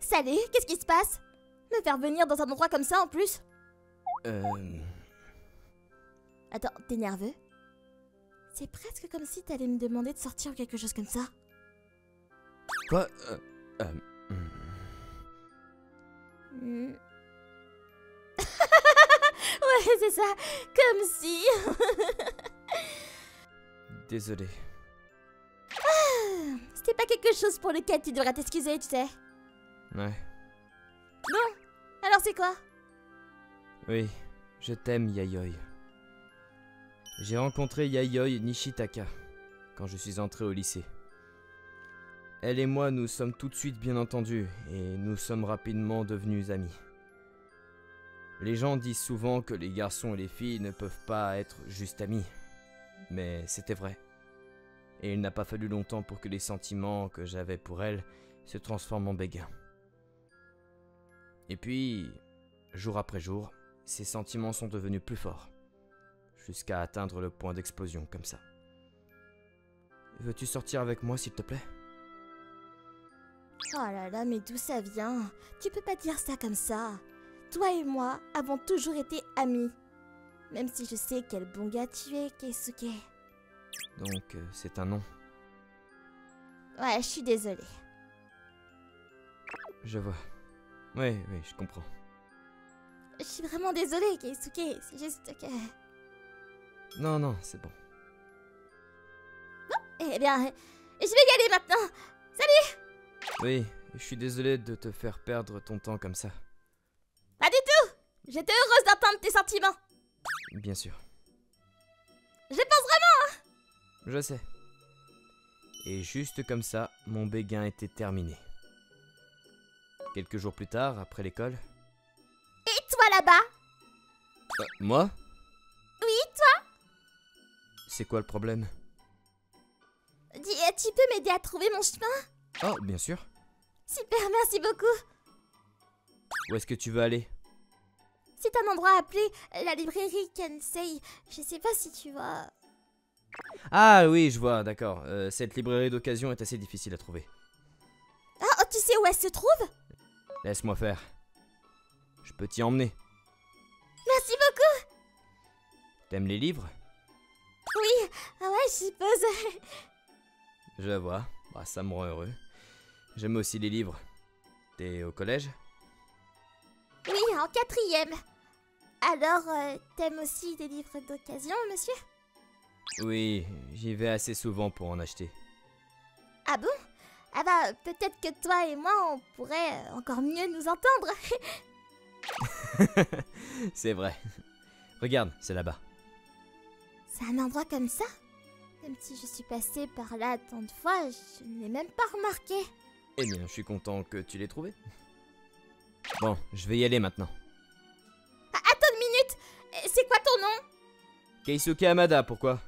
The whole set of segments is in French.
Salut, qu'est-ce qui se passe? Me faire venir dans un endroit comme ça en plus? Attends, t'es nerveux? C'est presque comme si t'allais me demander de sortir ou quelque chose comme ça. Quoi Hmm. Ouais, c'est ça, comme si... Désolé. C'était pas quelque chose pour lequel tu devrais t'excuser, tu sais. Ouais. Bon, alors c'est quoi? Oui, je t'aime, Yayoi. J'ai rencontré Yayoi Nishitaka quand je suis entré au lycée. Elle et moi nous sommes tout de suite bien entendus et nous sommes rapidement devenus amis. Les gens disent souvent que les garçons et les filles ne peuvent pas être juste amis. Mais c'était vrai. Et il n'a pas fallu longtemps pour que les sentiments que j'avais pour elle se transforment en béguin. Et puis, jour après jour, ces sentiments sont devenus plus forts. Jusqu'à atteindre le point d'explosion comme ça. Veux-tu sortir avec moi s'il te plaît? Oh là là, mais d'où ça vient? Tu peux pas dire ça comme ça. Toi et moi avons toujours été amis. Même si je sais quel bon gars tu es, Keisuke. Donc, c'est un non. Ouais, je suis désolée. Je vois. Oui, je comprends. Je suis vraiment désolée, Keisuke. C'est juste que... Non, c'est bon. Eh bien, je vais y aller maintenant. Salut! Oui, je suis désolé de te faire perdre ton temps comme ça. Pas du tout! J'étais heureuse d'entendre tes sentiments. Bien sûr. Je pense vraiment. Je sais. Et juste comme ça, mon béguin était terminé. Quelques jours plus tard, après l'école... Et toi là-bas? Moi? Oui, toi? C'est quoi le problème? Dis, tu peux m'aider à trouver mon chemin? Oh, bien sûr. Super, merci beaucoup. Où est-ce que tu veux aller? C'est un endroit appelé la librairie Kensei. Je sais pas si tu vois... Ah oui, je vois, d'accord. Cette librairie d'occasion est assez difficile à trouver. Ah, tu sais où elle se trouve? Laisse-moi faire. Je peux t'y emmener. Merci beaucoup. T'aimes les livres? Oui, ah ouais, je suppose. Je vois. Bah, ça me rend heureux. J'aime aussi les livres. T'es au collège? Oui, en 4e. Alors, t'aimes aussi des livres d'occasion, monsieur? Oui, j'y vais assez souvent pour en acheter. Ah bon? Ah bah, peut-être que toi et moi, on pourrait encore mieux nous entendre. C'est vrai. Regarde, c'est là-bas. C'est un endroit comme ça? Même si je suis passée par là tant de fois, je ne l'ai même pas remarqué. Eh bien, je suis content que tu l'aies trouvé. Bon, je vais y aller maintenant. Ah, attends une minute! C'est quoi ton nom? Keisuke Hamada, pourquoi?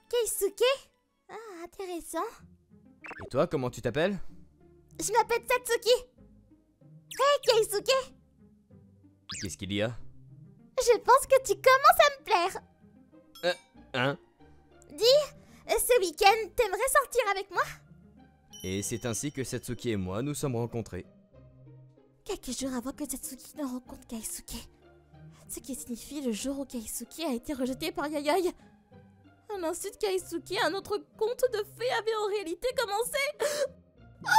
Keisuke? Ah, intéressant. Et toi, comment tu t'appelles? Je m'appelle Satsuki. Hey, Keisuke! Qu'est-ce qu'il y a? Je pense que tu commences à me plaire. Hein? Dis, ce week-end, t'aimerais sortir avec moi? Et c'est ainsi que Satsuki et moi nous sommes rencontrés. Quelques jours avant que Satsuki ne rencontre Keisuke. Ce qui signifie le jour où Keisuke a été rejeté par Yayoi. À l'insu de Keisuke, un autre conte de fées avait en réalité commencé. Oh!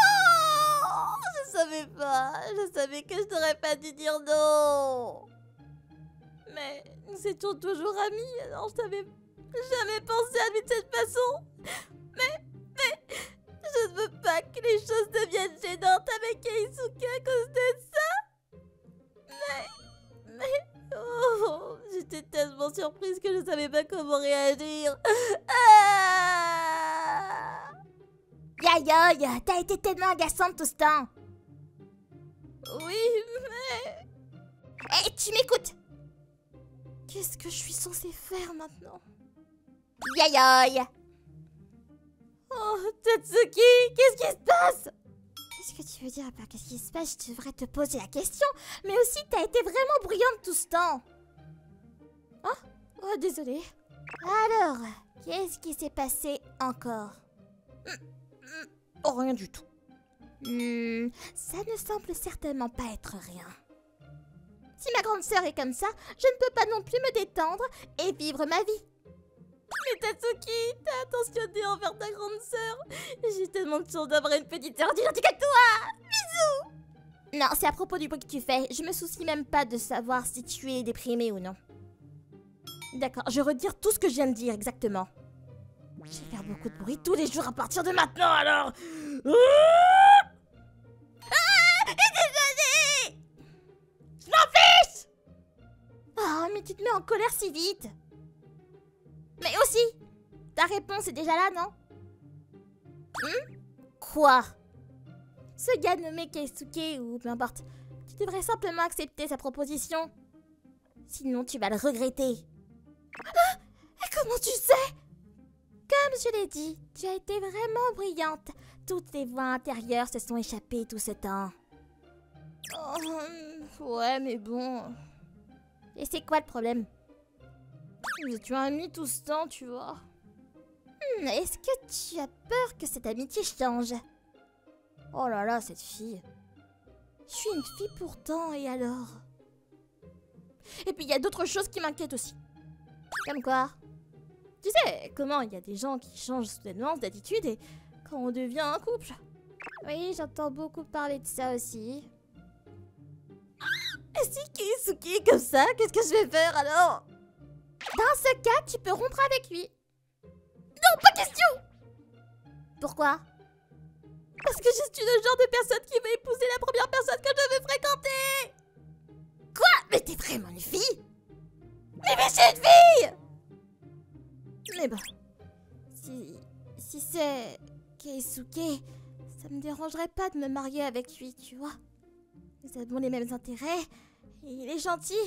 Je savais pas. Je savais que je n'aurais pas dû dire non. Mais nous étions toujours amis, alors je n'avais jamais pensé à lui de cette façon. Mais, je ne veux pas que les choses deviennent gênantes avec Keisuke à cause de ça. Mais, oh, j'étais tellement surprise que je savais pas comment réagir. Ah! Yayoi, t'as été tellement agaçante tout ce temps. Oui, mais... Hé, tu m'écoutes? Qu'est-ce que je suis censée faire maintenant? Yayoi! Oh, Tatsuki, qu'est-ce qui se passe? Qu'est-ce que tu veux dire par qu'est-ce qui se passe? Je devrais te poser la question. Mais aussi, t'as été vraiment bruyante tout ce temps. Oh, désolée. Alors, qu'est-ce qui s'est passé encore? Oh, rien du tout. Ça ne semble certainement pas être rien. Si ma grande sœur est comme ça, je ne peux pas non plus me détendre et vivre ma vie. Mais Tatsuki, t'es attentionné envers ta grande sœur. J'ai tellement de chance d'avoir une petite sœur identique à toi. Bisous. Non, c'est à propos du bruit que tu fais. Je me soucie même pas de savoir si tu es déprimé ou non. D'accord, je vais redire tout ce que je viens de dire exactement. Je vais faire beaucoup de bruit tous les jours à partir de maintenant alors. Désolée. Je m'en fiche. Oh, mais tu te mets en colère si vite. Mais aussi, ta réponse est déjà là, non? Quoi? Ce gars nommé Keisuke ou peu importe, tu devrais simplement accepter sa proposition. Sinon, tu vas le regretter. Ah, et comment tu sais? Comme je l'ai dit, tu as été vraiment brillante. Toutes tes voix intérieures se sont échappées tout ce temps. Oh, ouais, mais bon... Et c'est quoi le problème? Tu as mis tout ce temps, tu vois. Est-ce que tu as peur que cette amitié change? Oh là là, cette fille. Je suis une fille pourtant, et alors? Et puis il y a d'autres choses qui m'inquiètent aussi. Comme quoi? Tu sais, comment il y a des gens qui changent soudainement d'attitude et quand on devient un couple. Oui, j'entends beaucoup parler de ça aussi. Et si Keisuke est comme ça, qu'est-ce que je vais faire alors? Dans ce cas, tu peux rompre avec lui. Non, pas question! Pourquoi? Parce que je suis le genre de personne qui va épouser la première personne que je veux fréquenter! Quoi? Mais t'es vraiment une fille? Mais c'est une fille! Mais bon, si c'est Keisuke, ça me dérangerait pas de me marier avec lui, tu vois. Nous avons les mêmes intérêts, et il est gentil,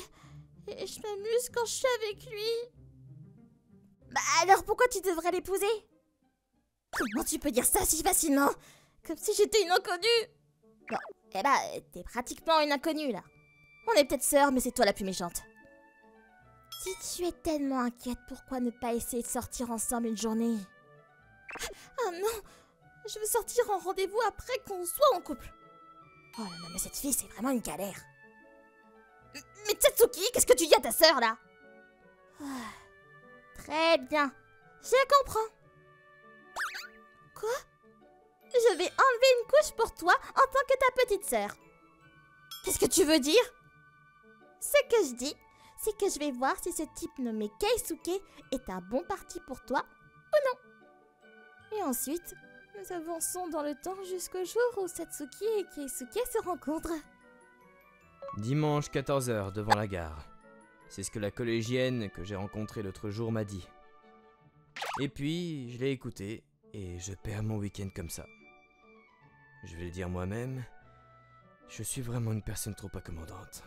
et je m'amuse quand je suis avec lui. Bah alors pourquoi tu devrais l'épouser? Comment tu peux dire ça si facilement? Comme si j'étais une inconnue. Bon, eh bah, t'es pratiquement une inconnue là. On est peut-être sœurs, mais c'est toi la plus méchante. Si tu es tellement inquiète, pourquoi ne pas essayer de sortir ensemble une journée? Ah non, je veux sortir en rendez-vous après qu'on soit en couple. Oh non, mais cette fille, c'est vraiment une galère. Mais Tatsuki, qu'est-ce que tu dis à ta sœur, là? Très bien, je comprends. Quoi? Je vais enlever une couche pour toi en tant que ta petite sœur. Qu'est-ce que tu veux dire? Ce que je dis, c'est que je vais voir si ce type nommé Keisuke est un bon parti pour toi ou non. Et ensuite, nous avançons dans le temps jusqu'au jour où Satsuki et Keisuke se rencontrent. Dimanche 14h devant la gare. C'est ce que la collégienne que j'ai rencontrée l'autre jour m'a dit. Et puis, je l'ai écouté et je perds mon week-end comme ça. Je vais le dire moi-même, je suis vraiment une personne trop accommodante.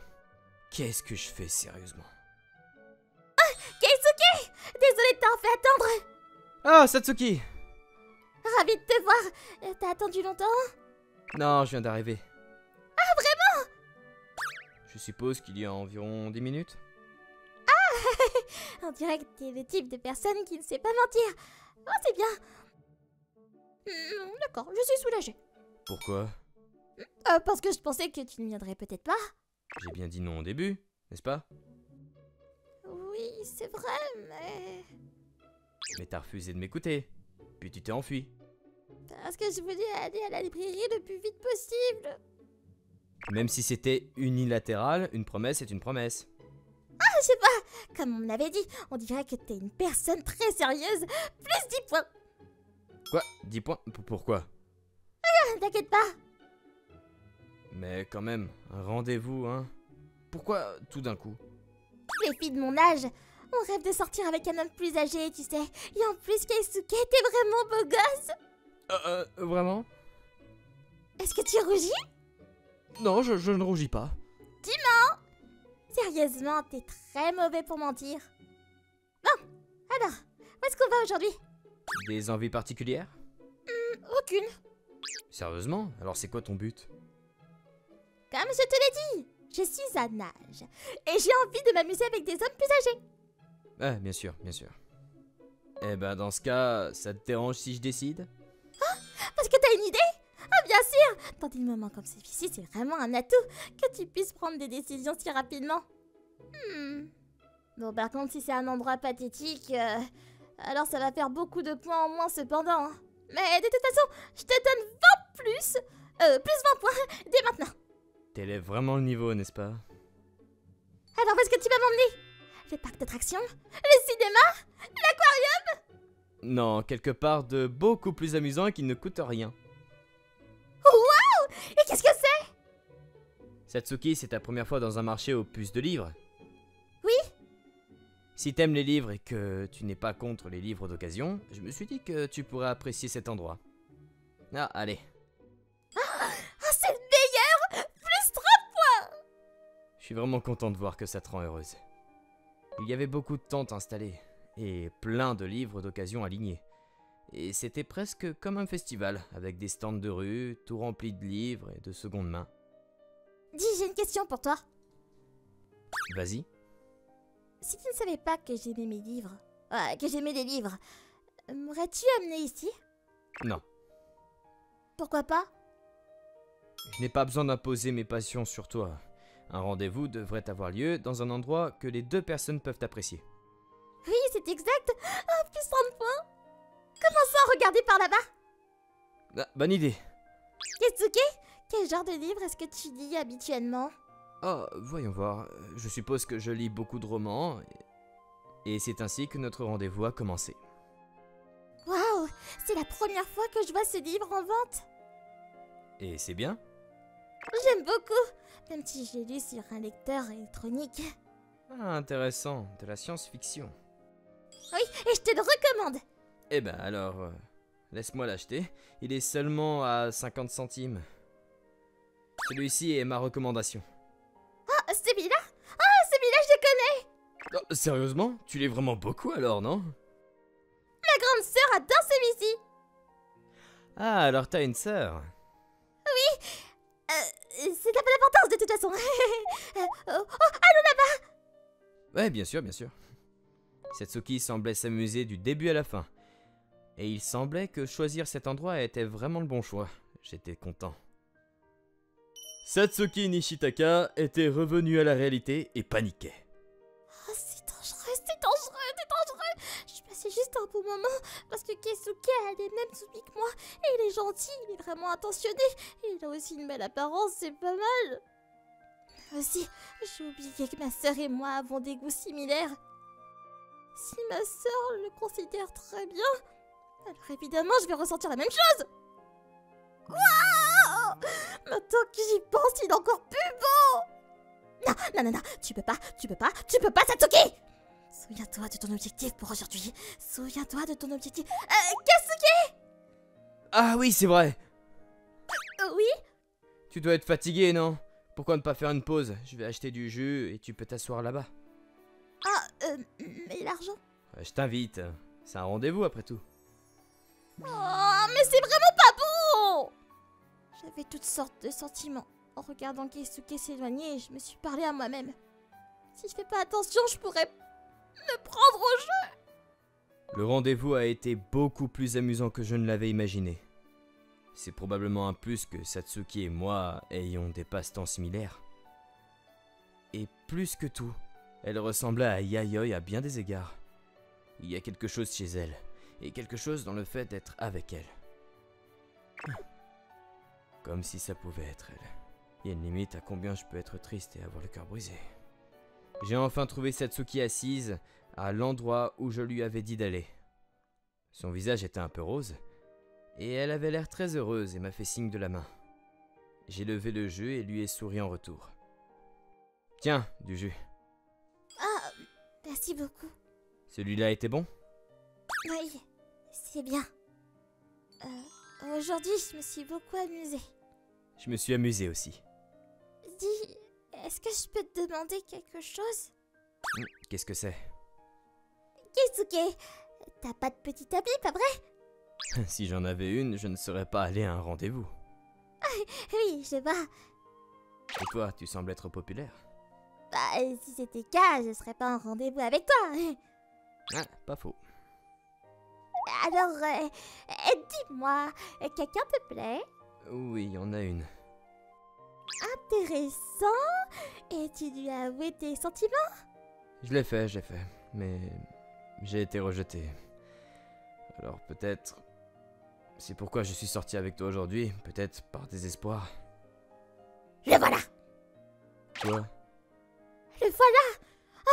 Qu'est-ce que je fais sérieusement? Ah, Keisuke! Désolée de t'en faire attendre! Ah, Satsuki! Ravie de te voir! T'as attendu longtemps? Non, je viens d'arriver. Ah, vraiment? Je suppose qu'il y a environ 10 minutes. Ah! On dirait que t'es le type de personne qui ne sait pas mentir. Oh, c'est bien. D'accord, je suis soulagée. Pourquoi? Parce que je pensais que tu ne viendrais peut-être pas. J'ai bien dit non au début, n'est-ce pas? Oui, c'est vrai, mais... Mais t'as refusé de m'écouter, puis tu t'es enfui. Parce que je voulais aller à la librairie le plus vite possible. Même si c'était unilatéral, une promesse est une promesse. Ah, je sais pas. Comme on me l'avait dit, on dirait que t'es une personne très sérieuse. Plus 10 points. Quoi? 10 points? Pourquoi? T'inquiète pas. Mais quand même, un rendez-vous, hein? Pourquoi tout d'un coup? Les filles de mon âge, on rêve de sortir avec un homme plus âgé, tu sais. Et en plus, Keisuke, t'es vraiment beau gosse. Vraiment? Est-ce que tu rougis? Non, je ne rougis pas. Tu mens. Sérieusement, t'es très mauvais pour mentir. Bon, alors, où est-ce qu'on va aujourd'hui? Des envies particulières? Aucune. Sérieusement? Alors c'est quoi ton but? Comme je te l'ai dit, je suis un âge. Et j'ai envie de m'amuser avec des hommes plus âgés. Ah, bien sûr, bien sûr. Eh ben, dans ce cas, ça te dérange si je décide? Parce que t'as une idée? Ah, bien sûr! Dans des moments comme celui-ci, c'est vraiment un atout que tu puisses prendre des décisions si rapidement. Bon, par contre, si c'est un endroit pathétique, alors ça va faire beaucoup de points en moins cependant. Hein. Mais de toute façon, je te donne 20 plus 20 points dès maintenant. T'élèves vraiment le niveau, n'est-ce pas? Alors, où est-ce que tu vas m'emmener? Le parc d'attractions? Le cinéma? L'aquarium? Non, quelque part de beaucoup plus amusant et qui ne coûte rien. Waouh! Et qu'est-ce que c'est? Satsuki, c'est ta première fois dans un marché aux puces de livres? Oui? Si t'aimes les livres et que tu n'es pas contre les livres d'occasion, je me suis dit que tu pourrais apprécier cet endroit. Ah, allez. Ah, c'est le meilleur! Plus 3 points! Je suis vraiment content de voir que ça te rend heureuse. Il y avait beaucoup de tentes installées, et plein de livres d'occasion alignés. Et c'était presque comme un festival, avec des stands de rue, tout remplis de livres et de seconde main. Dis, j'ai une question pour toi. Vas-y. Si tu ne savais pas que j'aimais mes livres, que j'aimais les livres, m'aurais-tu amené ici? Non. Pourquoi pas? Je n'ai pas besoin d'imposer mes passions sur toi. Un rendez-vous devrait avoir lieu dans un endroit que les deux personnes peuvent apprécier. Oui, c'est exact. Ah, plus 30 points. Comment ça, regarder par là-bas? Ah, bonne idée. Keisuke, quel genre de livre est-ce que tu lis habituellement? Oh, voyons voir. Je suppose que je lis beaucoup de romans. Et c'est ainsi que notre rendez-vous a commencé. Waouh, c'est la première fois que je vois ce livre en vente. Et c'est bien? J'aime beaucoup, même si je l'ai lu sur un lecteur électronique. Ah, intéressant. De la science-fiction. Oui, et je te le recommande. Eh ben alors, laisse-moi l'acheter. Il est seulement à 50 centimes. Celui-ci est ma recommandation. Ah, celui-là? Ah, celui-là, je le connais. Oh, sérieusement? Tu lis vraiment beaucoup alors, non? Ma grande sœur adore celui-ci. Ah, alors t'as une sœur. C'est pas d'importance de toute façon. Allons là-bas. Ouais, bien sûr, bien sûr. Satsuki semblait s'amuser du début à la fin. Et il semblait que choisir cet endroit était vraiment le bon choix. J'étais content. Satsuki Nishitaka était revenu à la réalité et paniquait. Oh, c'est dangereux, c'est dangereux, c'est dangereux. Je passais juste un bon moment parce que Keisuke a les mêmes soucis que moi. Et il est gentil, il est vraiment attentionné. Et il a aussi une belle apparence, c'est pas mal. Aussi, j'ai oublié que ma sœur et moi avons des goûts similaires. Si ma sœur le considère très bien, alors évidemment je vais ressentir la même chose. Waouh! Maintenant que j'y pense, il est encore plus beau. Non, non, non, non, tu peux pas, Satsuki! Souviens-toi de ton objectif pour aujourd'hui. Souviens-toi de ton objectif. Keisuke! Ah oui, c'est vrai. Oui? Tu dois être fatigué, non? Pourquoi ne pas faire une pause? Je vais acheter du jus et tu peux t'asseoir là-bas. Ah, mais l'argent? Je t'invite. C'est un rendez-vous après tout. Oh, mais c'est vraiment pas beau! J'avais toutes sortes de sentiments. En regardant Keisuke s'éloigner, je me suis parlé à moi-même. Si je fais pas attention, je pourrais me prendre au jeu. Le rendez-vous a été beaucoup plus amusant que je ne l'avais imaginé. C'est probablement un plus que Satsuki et moi ayons des passe-temps similaires. Et plus que tout, elle ressemblait à Yayoi à bien des égards. Il y a quelque chose chez elle, et quelque chose dans le fait d'être avec elle. Comme si ça pouvait être elle. Il y a une limite à combien je peux être triste et avoir le cœur brisé. J'ai enfin trouvé Satsuki assise à l'endroit où je lui avais dit d'aller. Son visage était un peu rose, et elle avait l'air très heureuse et m'a fait signe de la main. J'ai levé le jus et lui ai souri en retour. Tiens, du jus. Ah, merci beaucoup. Celui-là était bon? Oui, c'est bien. Aujourd'hui, je me suis beaucoup amusée. Je me suis amusé aussi. Dis, est-ce que je peux te demander quelque chose? Qu'est-ce que c'est? Keisuke, t'as pas de petite amie, pas vrai? Si j'en avais une, je ne serais pas allé à un rendez-vous. Oui, je vois. Et toi, tu sembles être populaire. Bah, si c'était le cas, je serais pas en rendez-vous avec toi. Ah, pas faux. Alors, dis-moi, quelqu'un te plaît? Oui, il y en a une. Intéressant. Et tu lui as avoué tes sentiments? Je l'ai fait, mais j'ai été rejeté. Alors peut-être... C'est pourquoi je suis sorti avec toi aujourd'hui, peut-être par désespoir. Le voilà. Toi? Le voilà.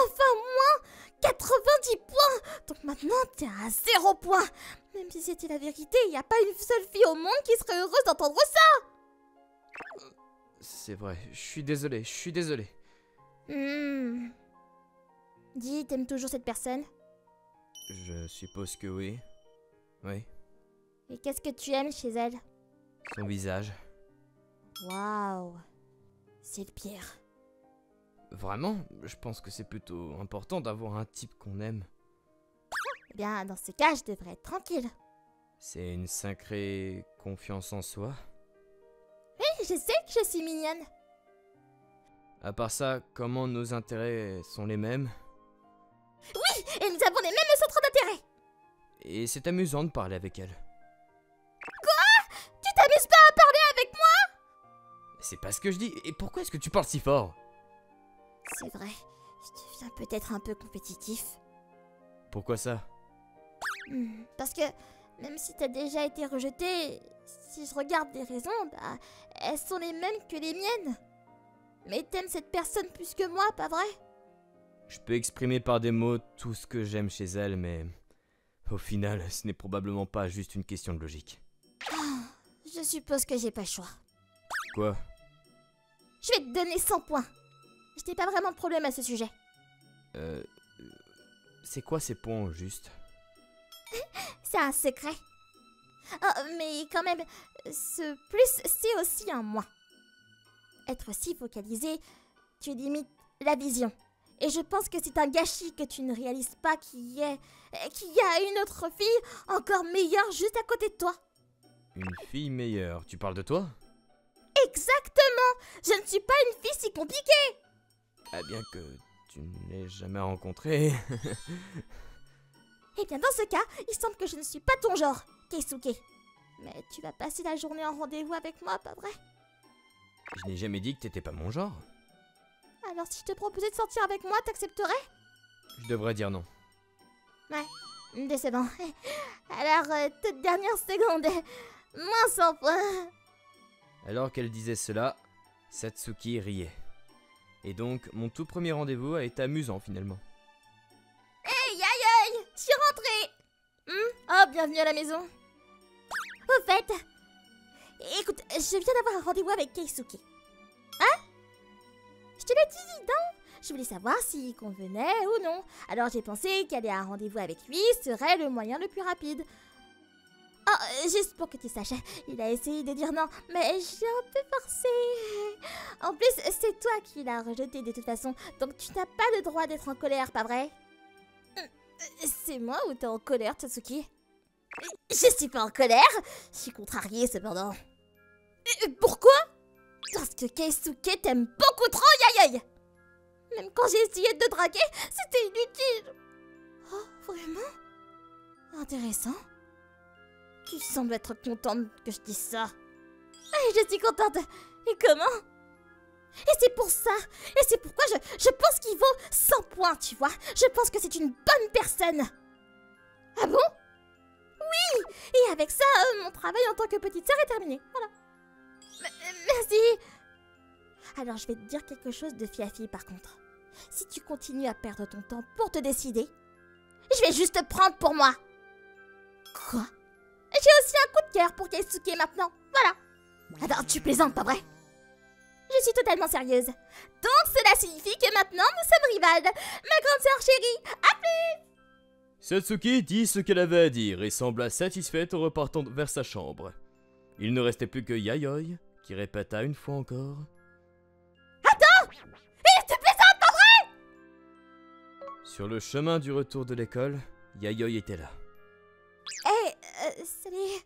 Enfin moins 90 points. Donc maintenant t'es à 0 points. Même si c'était la vérité, il n'y a pas une seule fille au monde qui serait heureuse d'entendre ça. C'est vrai, je suis désolé. Dis, t'aimes toujours cette personne? Je suppose que oui. Oui, Et qu'est-ce que tu aimes chez elle? son visage. Waouh. C'est le pire. Vraiment? Je pense que c'est plutôt important d'avoir un type qu'on aime. Eh bien, dans ce cas, je devrais être tranquille. C'est une sacrée confiance en soi. Oui, je sais que je suis mignonne. À part ça, comment nos intérêts sont les mêmes? Et nous avons les mêmes centres d'intérêt. Et c'est amusant de parler avec elle. Tu t'amuses pas à parler avec moi? C'est pas ce que je dis. Et pourquoi est-ce que tu parles si fort? C'est vrai, je deviens peut-être un peu compétitif. Pourquoi ça? Parce que même si t'as déjà été rejeté, si je regarde les raisons, bah, elles sont les mêmes que les miennes. Mais t'aimes cette personne plus que moi, pas vrai? Je peux exprimer par des mots tout ce que j'aime chez elle, mais au final, ce n'est probablement pas juste une question de logique. Je suppose que j'ai pas le choix. Quoi? Je vais te donner 100 points. Je n'ai pas vraiment de problème à ce sujet. C'est quoi ces points au juste? C'est un secret. Oh, mais quand même, ce plus, c'est aussi un moins. Être si focalisé, tu limites la vision. Et je pense que c'est un gâchis que tu ne réalises pas qu'il y a une autre fille encore meilleure juste à côté de toi. Une fille meilleure, tu parles de toi? Exactement! Je ne suis pas une fille si compliquée! Ah, bien que tu ne l'aies jamais rencontrée. Eh bien dans ce cas, il semble que je ne suis pas ton genre, Keisuke. Mais tu vas passer la journée en rendez-vous avec moi, pas vrai? Je n'ai jamais dit que t'étais pas mon genre. Alors si je te proposais de sortir avec moi, t'accepterais? Je devrais dire non. Ouais, décevant. Alors, toute dernière seconde, moins 100 points. Alors qu'elle disait cela, Satsuki riait. Et donc, mon tout premier rendez-vous a été amusant finalement. Hey, aïe aïe, je suis rentrée. Oh, bienvenue à la maison. Au fait, écoute, je viens d'avoir un rendez-vous avec Keisuke. Hein? Je te l'ai dit, non? Je voulais savoir s'il convenait ou non. Alors j'ai pensé qu'aller à un rendez-vous avec lui serait le moyen le plus rapide. Oh, juste pour que tu saches, il a essayé de dire non, mais j'ai un peu forcé. En plus, c'est toi qui l'as rejeté de toute façon, donc tu n'as pas le droit d'être en colère, pas vrai? C'est moi ou t'es en colère, Tatsuki? Je suis pas en colère, je suis contrariée cependant. Pourquoi? Parce que Keisuke t'aime beaucoup trop, Yayoi! Même quand j'ai essayé de te draguer, c'était inutile. Oh, vraiment? Intéressant. Tu sembles être contente que je dise ça. Je suis contente. Et comment? Et c'est pour ça. Et c'est pourquoi je pense qu'il vaut 100 points, tu vois. Je pense que c'est une bonne personne. Ah bon? Oui. Et avec ça, mon travail en tant que petite sœur est terminé. Voilà. Merci. Alors je vais te dire quelque chose de fille à fille par contre. Si tu continues à perdre ton temps pour te décider, je vais juste te prendre pour moi. Quoi? J'ai aussi un coup de cœur pour Keisuke maintenant. Voilà. Alors tu plaisantes, pas vrai? Je suis totalement sérieuse. Donc cela signifie que maintenant nous sommes rivales. Ma grande sœur chérie, à plus. Satsuki dit ce qu'elle avait à dire et sembla satisfaite en repartant vers sa chambre. Il ne restait plus que Yayoi, qui répéta une fois encore. Attends! Et tu plaisantes, pas vrai? Sur le chemin du retour de l'école, Yayoi était là. Salut.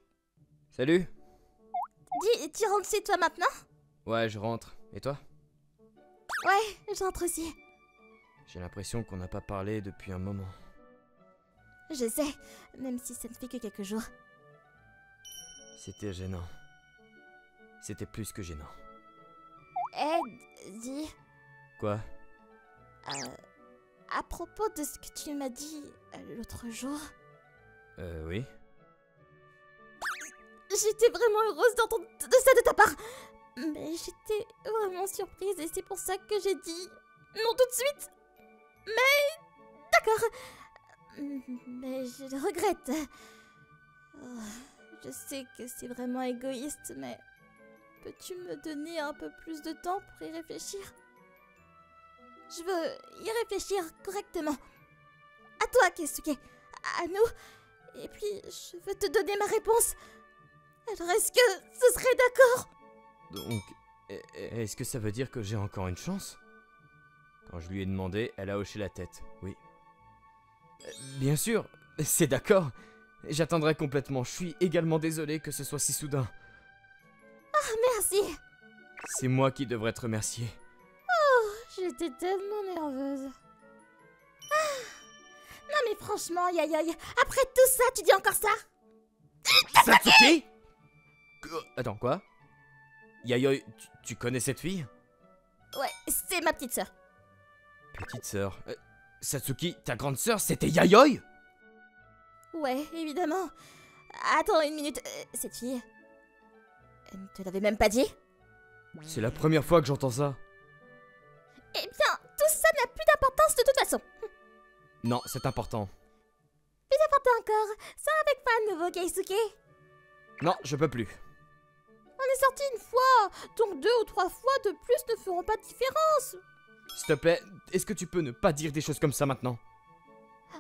Salut. Dis, tu rentres chez toi maintenant? Ouais, je rentre. Et toi? Ouais, je rentre aussi. J'ai l'impression qu'on n'a pas parlé depuis un moment. Je sais, même si ça ne fait que quelques jours. C'était gênant. C'était plus que gênant. Dis, Quoi? à propos de ce que tu m'as dit l'autre jour, Oui. j'étais vraiment heureuse d'entendre de ça de ta part. Mais j'étais vraiment surprise et c'est pour ça que j'ai dit non tout de suite. Mais d'accord. Mais je le regrette. Je sais que c'est vraiment égoïste, mais peux-tu me donner un peu plus de temps pour y réfléchir? Je veux y réfléchir correctement. À toi, Keisuke. À nous. Et puis, je veux te donner ma réponse. Alors, est-ce que ce serait d'accord? Donc, est-ce que ça veut dire que j'ai encore une chance? Quand je lui ai demandé, elle a hoché la tête, oui. Bien sûr, c'est d'accord. J'attendrai complètement. Je suis également désolé que ce soit si soudain. Ah, merci. C'est moi qui devrais te remercier. J'étais tellement nerveuse. Non mais franchement, Yayoi, après tout ça, tu dis encore ça? Satsuki? Attends, quoi? Yayoi, tu connais cette fille? Ouais, c'est ma petite sœur. Petite sœur. Satsuki, ta grande sœur, c'était Yayoi? Ouais, évidemment. Attends une minute, cette fille... Elle ne te l'avait même pas dit? C'est la première fois que j'entends ça. Eh bien, tout ça n'a plus d'importance de toute façon. Non, c'est important. Plus important encore, ça avec pas à nouveau, Keisuke. Non, je peux plus. On est sortis une fois, donc 2 ou 3 fois de plus ne feront pas de différence. S'il te plaît, est-ce que tu peux ne pas dire des choses comme ça maintenant?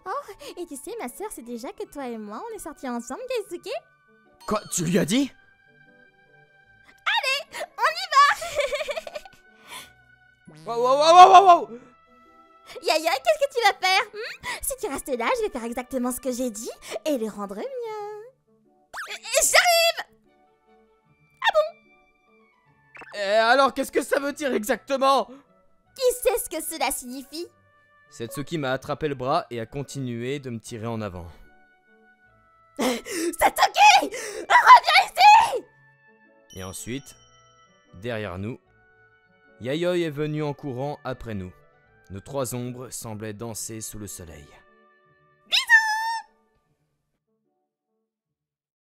Oh, et tu sais, ma sœur sait déjà que toi et moi, on est sortis ensemble, Keisuke. Quoi? Tu lui as dit? Allez, on y va. Wow. Yaya, qu'est-ce que tu vas faire? Si tu restes là, je vais faire exactement ce que j'ai dit et le rendre mien. J'arrive! Alors, qu'est-ce que ça veut dire exactement? Qui sait ce que cela signifie? Setsuki m'a attrapé le bras et a continué de me tirer en avant. Satsuki! Reviens ici! Et ensuite, derrière nous, Yayoi est venu en courant après nous. Nos 3 ombres semblaient danser sous le soleil.